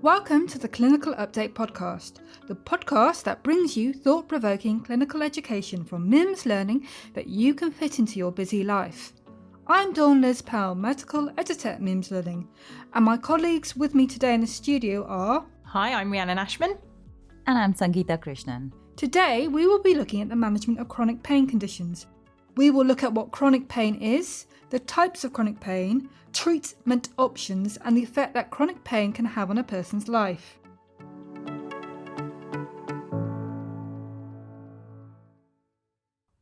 Welcome to the Clinical Update Podcast, the podcast that brings you thought-provoking clinical education from MIMS Learning that you can fit into your busy life. I'm Dawn Liz Powell, Medical Editor at MIMS Learning, and my colleagues with me today in the studio are... Hi, I'm Rhiannon Ashman. And I'm Sangeeta Krishnan. Today, we will be looking at the management of chronic pain conditions. We will look at what chronic pain is, the types of chronic pain, treatment options, and the effect that chronic pain can have on a person's life.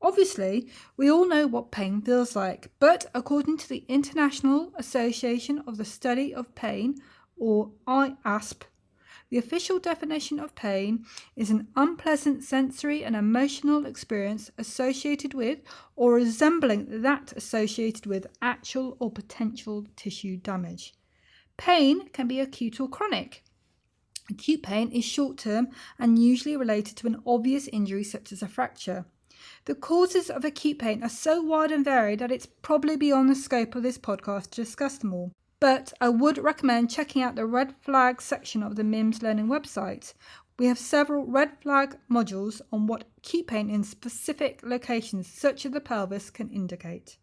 Obviously, we all know what pain feels like, but according to the International Association of the Study of Pain, or IASP, the official definition of pain is an unpleasant sensory and emotional experience associated with or resembling that associated with actual or potential tissue damage. Pain can be acute or chronic. Acute pain is short-term and usually related to an obvious injury such as a fracture. The causes of acute pain are so wide and varied that it's probably beyond the scope of this podcast to discuss them all. But I would recommend checking out the red flag section of the MIMS Learning website. We have several red flag modules on what acute pain in specific locations such as the pelvis can indicate.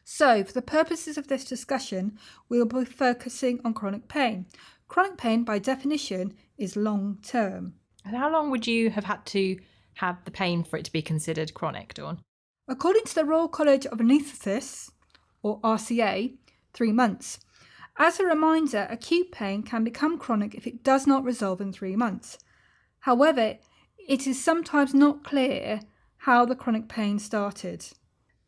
So, for the purposes of this discussion, we will be focusing on chronic pain. Chronic pain, by definition, is long-term. And how long would you have had to have the pain for it to be considered chronic, Dawn? According to the Royal College of Anaesthetists, or RCA, 3 months. As a reminder, acute pain can become chronic if it does not resolve in 3 months. However, it is sometimes not clear how the chronic pain started.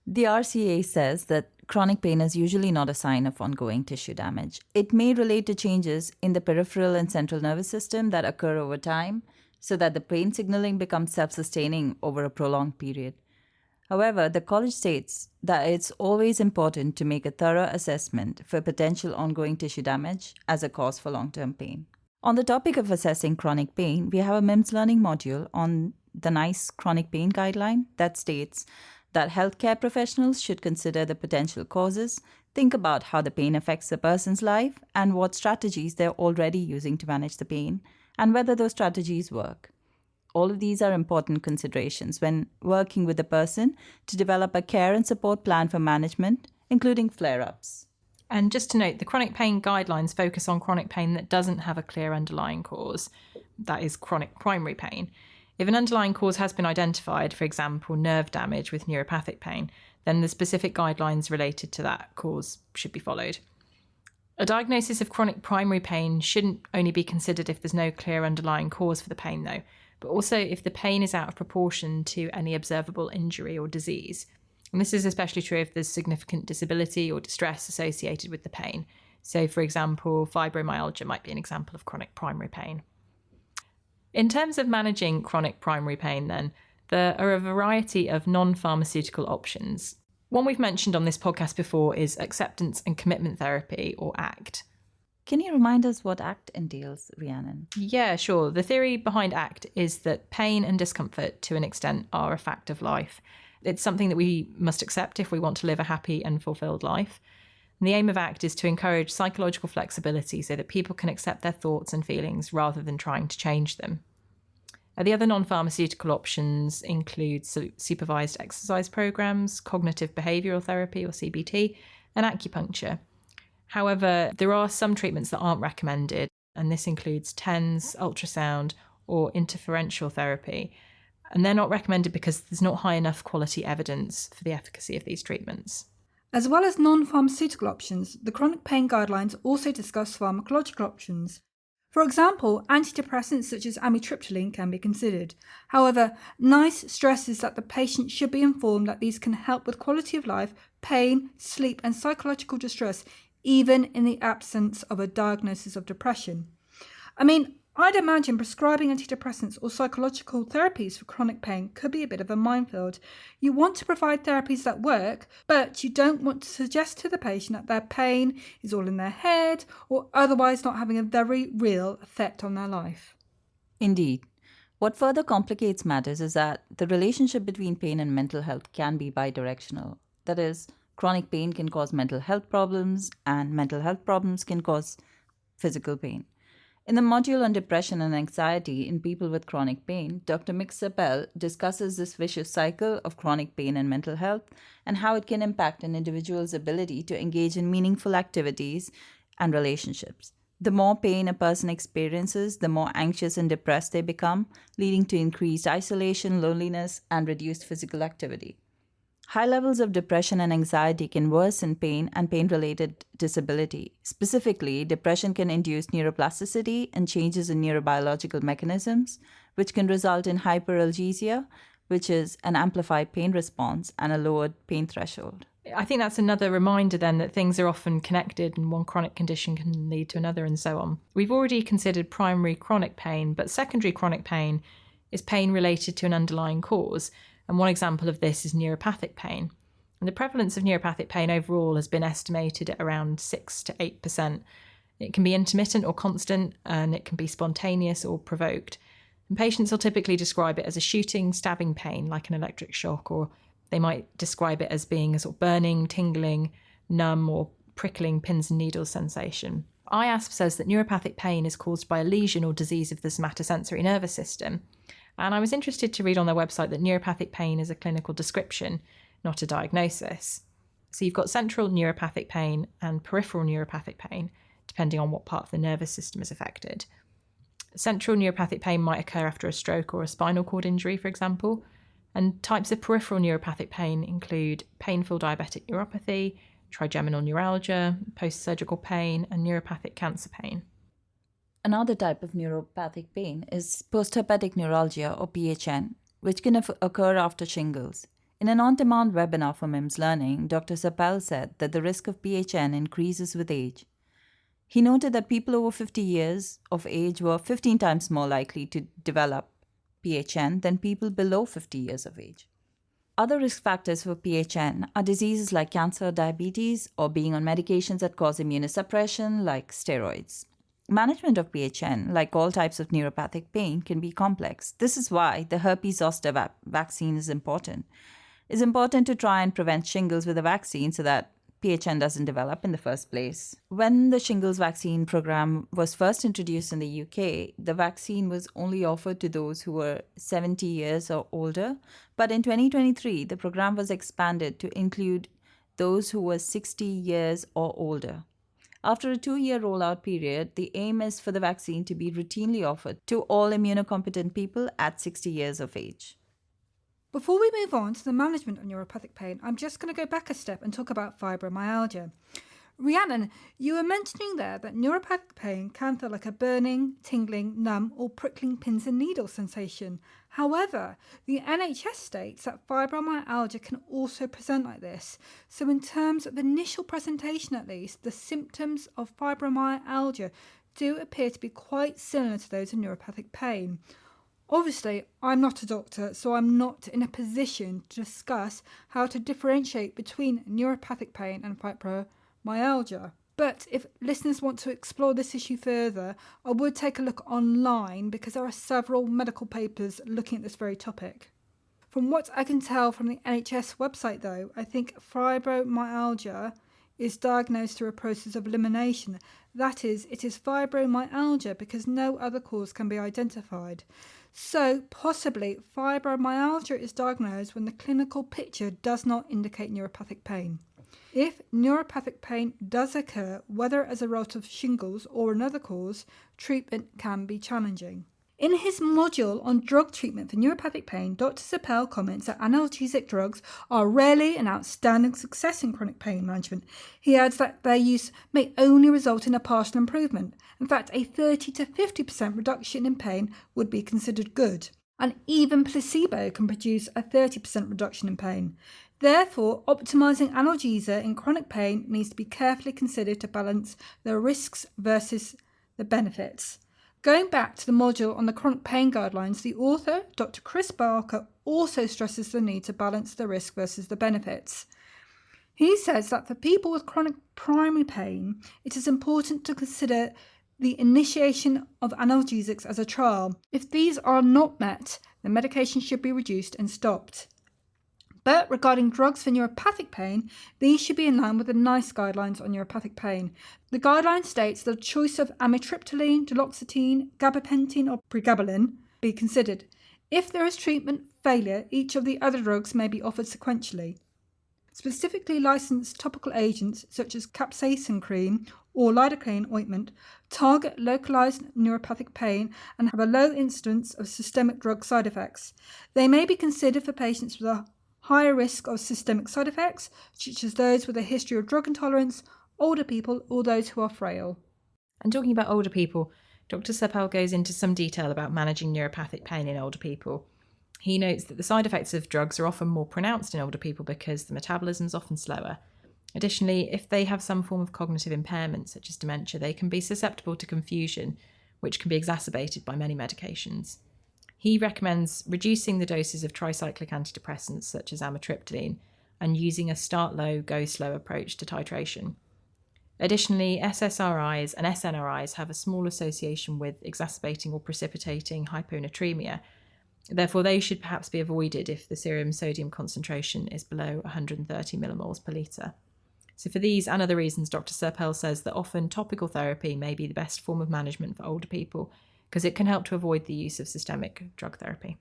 The RCA says that chronic pain is usually not a sign of ongoing tissue damage. It may relate to changes in the peripheral and central nervous system that occur over time, so that the pain signaling becomes self-sustaining over a prolonged period. However, the college states that it's always important to make a thorough assessment for potential ongoing tissue damage as a cause for long-term pain. On the topic of assessing chronic pain, we have a MIMS Learning module on the NICE chronic pain guideline that states that healthcare professionals should consider the potential causes, think about how the pain affects the person's life, and what strategies they're already using to manage the pain, and whether those strategies work. All of these are important considerations when working with a person to develop a care and support plan for management, including flare-ups. And just to note, the chronic pain guidelines focus on chronic pain that doesn't have a clear underlying cause. That is chronic primary pain. If an underlying cause has been identified, for example, nerve damage with neuropathic pain, then the specific guidelines related to that cause should be followed. A diagnosis of chronic primary pain shouldn't only be considered if there's no clear underlying cause for the pain, though, but also if the pain is out of proportion to any observable injury or disease. And this is especially true if there's significant disability or distress associated with the pain. So, for example, fibromyalgia might be an example of chronic primary pain. In terms of managing chronic primary pain, then, there are a variety of non-pharmaceutical options. One we've mentioned on this podcast before is acceptance and commitment therapy, or ACT. Can you remind us what ACT entails, Rhiannon? Yeah, sure. The theory behind ACT is that pain and discomfort, to an extent, are a fact of life. It's something that we must accept if we want to live a happy and fulfilled life. And the aim of ACT is to encourage psychological flexibility so that people can accept their thoughts and feelings rather than trying to change them. The other non-pharmaceutical options include supervised exercise programs, cognitive behavioural therapy, or CBT, and acupuncture. However, there are some treatments that aren't recommended, and this includes TENS, ultrasound, or interferential therapy. And they're not recommended because there's not high enough quality evidence for the efficacy of these treatments. As well as non-pharmaceutical options, the chronic pain guidelines also discuss pharmacological options. For example, antidepressants such as amitriptyline can be considered. However, NICE stresses that the patient should be informed that these can help with quality of life, pain, sleep, and psychological distress, even in the absence of a diagnosis of depression. I'd imagine prescribing antidepressants or psychological therapies for chronic pain could be a bit of a minefield. You want to provide therapies that work, but you don't want to suggest to the patient that their pain is all in their head or otherwise not having a very real effect on their life. Indeed. What further complicates matters is that the relationship between pain and mental health can be bidirectional. That is, chronic pain can cause mental health problems, and mental health problems can cause physical pain. In the module on depression and anxiety in people with chronic pain, Dr. Mix-Appel discusses this vicious cycle of chronic pain and mental health and how it can impact an individual's ability to engage in meaningful activities and relationships. The more pain a person experiences, the more anxious and depressed they become, leading to increased isolation, loneliness, and reduced physical activity. High levels of depression and anxiety can worsen pain and pain-related disability. Specifically, depression can induce neuroplasticity and changes in neurobiological mechanisms, which can result in hyperalgesia, which is an amplified pain response and a lowered pain threshold. I think that's another reminder then that things are often connected and one chronic condition can lead to another and so on. We've already considered primary chronic pain, but secondary chronic pain is pain related to an underlying cause. And one example of this is neuropathic pain. And the prevalence of neuropathic pain overall has been estimated at around 6 to 8%. It can be intermittent or constant, and it can be spontaneous or provoked. And patients will typically describe it as a shooting, stabbing pain, like an electric shock, or they might describe it as being a sort of burning, tingling, numb, or prickling pins and needles sensation. IASP says that neuropathic pain is caused by a lesion or disease of the somatosensory nervous system. And I was interested to read on their website that neuropathic pain is a clinical description, not a diagnosis. So you've got central neuropathic pain and peripheral neuropathic pain, depending on what part of the nervous system is affected. Central neuropathic pain might occur after a stroke or a spinal cord injury, for example. And types of peripheral neuropathic pain include painful diabetic neuropathy, trigeminal neuralgia, post-surgical pain, and neuropathic cancer pain. Another type of neuropathic pain is postherpetic neuralgia, or PHN, which can occur after shingles. In an on-demand webinar for MIMS Learning, Dr. Sapal said that the risk of PHN increases with age. He noted that people over 50 years of age were 15 times more likely to develop PHN than people below 50 years of age. Other risk factors for PHN are diseases like cancer, diabetes, or being on medications that cause immunosuppression like steroids. Management of PHN, like all types of neuropathic pain, can be complex. This is why the herpes zoster vaccine is important. It's important to try and prevent shingles with a vaccine so that PHN doesn't develop in the first place. When the shingles vaccine program was first introduced in the UK, the vaccine was only offered to those who were 70 years or older. But in 2023, the program was expanded to include those who were 60 years or older. After a 2-year rollout period, the aim is for the vaccine to be routinely offered to all immunocompetent people at 60 years of age. Before we move on to the management of neuropathic pain, I'm just going to go back a step and talk about fibromyalgia. Rhiannon, you were mentioning there that neuropathic pain can feel like a burning, tingling, numb, or prickling pins and needles sensation. However, the NHS states that fibromyalgia can also present like this. So in terms of initial presentation at least, the symptoms of fibromyalgia do appear to be quite similar to those of neuropathic pain. Obviously, I'm not a doctor, so I'm not in a position to discuss how to differentiate between neuropathic pain and fibromyalgia. But if listeners want to explore this issue further, I would take a look online because there are several medical papers looking at this very topic. From what I can tell from the NHS website though, I think fibromyalgia is diagnosed through a process of elimination. That is, it is fibromyalgia because no other cause can be identified. So, possibly, fibromyalgia is diagnosed when the clinical picture does not indicate neuropathic pain. If neuropathic pain does occur, whether as a result of shingles or another cause, treatment can be challenging. In his module on drug treatment for neuropathic pain, Dr. Sapel comments that analgesic drugs are rarely an outstanding success in chronic pain management. He adds that their use may only result in a partial improvement. In fact, a 30 to 50% reduction in pain would be considered good. And even placebo can produce a 30% reduction in pain. Therefore, optimizing analgesia in chronic pain needs to be carefully considered to balance the risks versus the benefits. Going back to the module on the chronic pain guidelines, the author, Dr. Chris Barker, also stresses the need to balance the risk versus the benefits. He says that for people with chronic primary pain, it is important to consider the initiation of analgesics as a trial. If these are not met, the medication should be reduced and stopped. But regarding drugs for neuropathic pain, these should be in line with the NICE guidelines on neuropathic pain. The guideline states that a choice of amitriptyline, duloxetine, gabapentin or pregabalin be considered. If there is treatment failure, each of the other drugs may be offered sequentially. Specifically licensed topical agents such as capsaicin cream or lidocaine ointment target localized neuropathic pain and have a low incidence of systemic drug side effects. They may be considered for patients with a higher risk of systemic side effects, such as those with a history of drug intolerance, older people, or those who are frail. And talking about older people, Dr. Seppel goes into some detail about managing neuropathic pain in older people. He notes that the side effects of drugs are often more pronounced in older people because the metabolism is often slower. Additionally, if they have some form of cognitive impairment, such as dementia, they can be susceptible to confusion, which can be exacerbated by many medications. He recommends reducing the doses of tricyclic antidepressants, such as amitriptyline, and using a start low, go slow approach to titration. Additionally, SSRIs and SNRIs have a small association with exacerbating or precipitating hyponatremia. Therefore, they should perhaps be avoided if the serum sodium concentration is below 130 millimoles per litre. So for these and other reasons, Dr. Seppel says that often topical therapy may be the best form of management for older people because it can help to avoid the use of systemic drug therapy.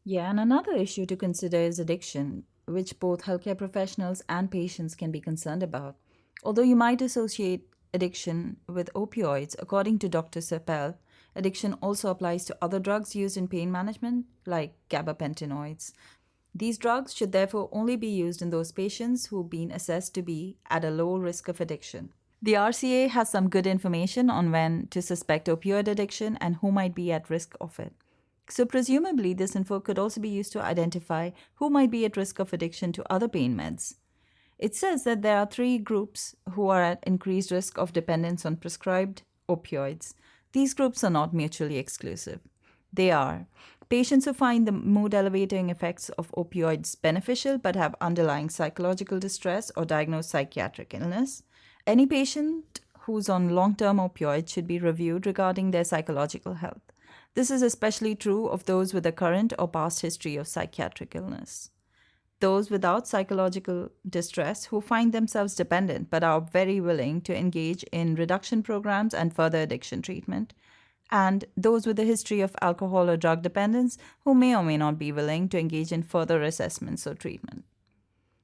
Yeah, and another issue to consider is addiction, which both healthcare professionals and patients can be concerned about. Although you might associate addiction with opioids, according to Dr. Seppel, addiction also applies to other drugs used in pain management, like gabapentinoids. These drugs should therefore only be used in those patients who've been assessed to be at a low risk of addiction. The RCA has some good information on when to suspect opioid addiction and who might be at risk of it. So presumably this info could also be used to identify who might be at risk of addiction to other pain meds. It says that there are 3 groups who are at increased risk of dependence on prescribed opioids. These groups are not mutually exclusive. They are patients who find the mood-elevating effects of opioids beneficial but have underlying psychological distress or diagnosed psychiatric illness. Any patient who's on long-term opioids should be reviewed regarding their psychological health. This is especially true of those with a current or past history of psychiatric illness. Those without psychological distress who find themselves dependent but are very willing to engage in reduction programs and further addiction treatment, and those with a history of alcohol or drug dependence who may or may not be willing to engage in further assessments or treatment.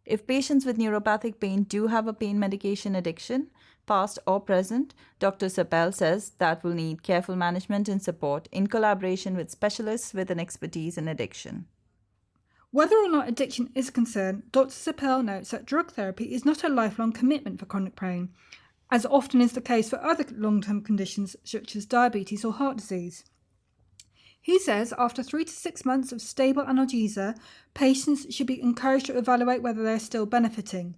If patients with neuropathic pain do have a pain medication addiction, past or present, Dr. Seppel says that will need careful management and support in collaboration with specialists with an expertise in addiction. Whether or not addiction is a concern, Dr. Seppel notes that drug therapy is not a lifelong commitment for chronic pain, as often is the case for other long-term conditions such as diabetes or heart disease. He says after 3 to 6 months of stable analgesia, patients should be encouraged to evaluate whether they are still benefiting.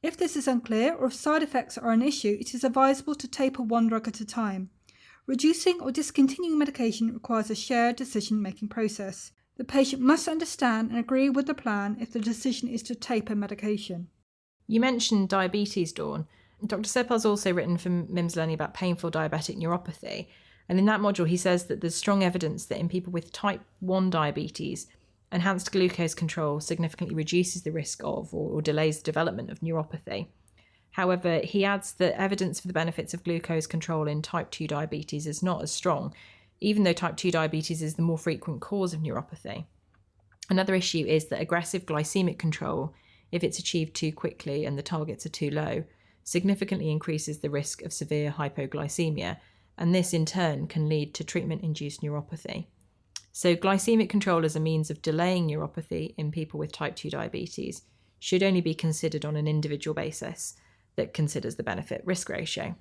If this is unclear or if side effects are an issue, it is advisable to taper one drug at a time. Reducing or discontinuing medication requires a shared decision-making process. The patient must understand and agree with the plan if the decision is to taper medication. You mentioned diabetes, Dawn. Dr. Seppel's also written for MIMS Learning about painful diabetic neuropathy. And in that module, he says that there's strong evidence that in people with type 1 diabetes, enhanced glucose control significantly reduces the risk of or delays the development of neuropathy. However, he adds that evidence for the benefits of glucose control in type 2 diabetes is not as strong, even though type 2 diabetes is the more frequent cause of neuropathy. Another issue is that aggressive glycemic control, if it's achieved too quickly and the targets are too low, significantly increases the risk of severe hypoglycemia, and this in turn can lead to treatment-induced neuropathy. So glycemic control as a means of delaying neuropathy in people with type 2 diabetes should only be considered on an individual basis that considers the benefit-risk ratio.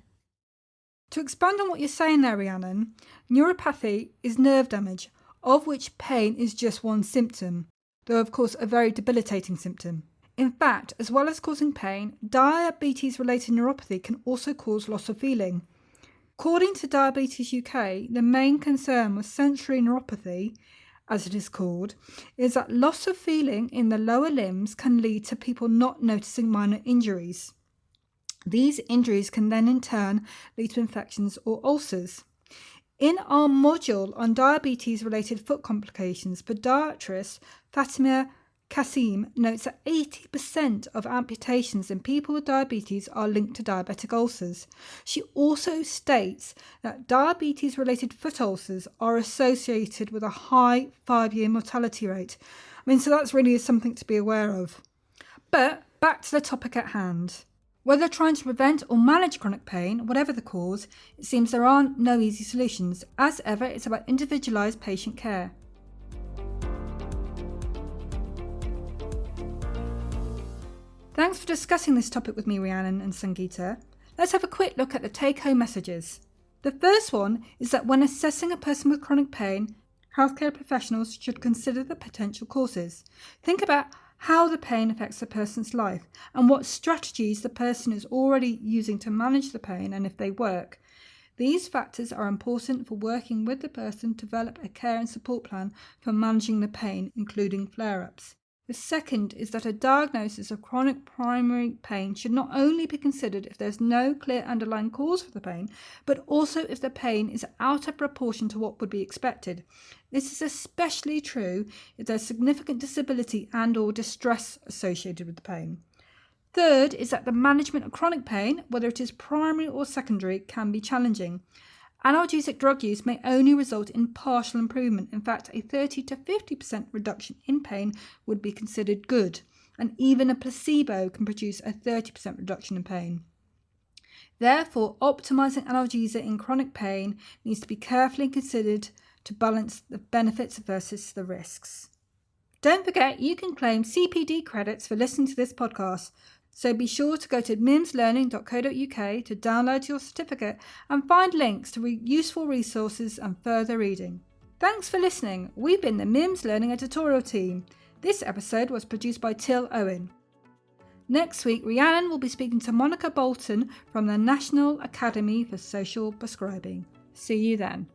To expand on what you're saying there, Rhiannon, neuropathy is nerve damage, of which pain is just one symptom, though of course a very debilitating symptom. In fact, as well as causing pain, diabetes-related neuropathy can also cause loss of feeling. According to Diabetes UK, the main concern with sensory neuropathy, as it is called, is that loss of feeling in the lower limbs can lead to people not noticing minor injuries. These injuries can then in turn lead to infections or ulcers. In our module on diabetes-related foot complications, podiatrist Fatima Kasim notes that 80% of amputations in people with diabetes are linked to diabetic ulcers. She also states that diabetes-related foot ulcers are associated with a high 5-year mortality rate. So that's really something to be aware of. But back to the topic at hand. Whether trying to prevent or manage chronic pain, whatever the cause, it seems there aren't no easy solutions. As ever, it's about individualised patient care. Thanks for discussing this topic with me, Rhiannon and Sangeeta. Let's have a quick look at the take-home messages. The first one is that when assessing a person with chronic pain, healthcare professionals should consider the potential causes. Think about how the pain affects the person's life and what strategies the person is already using to manage the pain and if they work. These factors are important for working with the person to develop a care and support plan for managing the pain, including flare-ups. The second is that a diagnosis of chronic primary pain should not only be considered if there's no clear underlying cause for the pain, but also if the pain is out of proportion to what would be expected. This is especially true if there's significant disability and/or distress associated with the pain. Third is that the management of chronic pain, whether it is primary or secondary, can be challenging. Analgesic drug use may only result in partial improvement. In fact, a 30 to 50% reduction in pain would be considered good, and even a placebo can produce a 30% reduction in pain. Therefore, optimizing analgesia in chronic pain needs to be carefully considered to balance the benefits versus the risks. Don't forget, you can claim CPD credits for listening to this podcast. So be sure to go to mimslearning.co.uk to download your certificate and find links to useful resources and further reading. Thanks for listening. We've been the MIMS Learning editorial team. This episode was produced by Till Owen. Next week, Rhiannon will be speaking to Monica Bolton from the National Academy for Social Prescribing. See you then.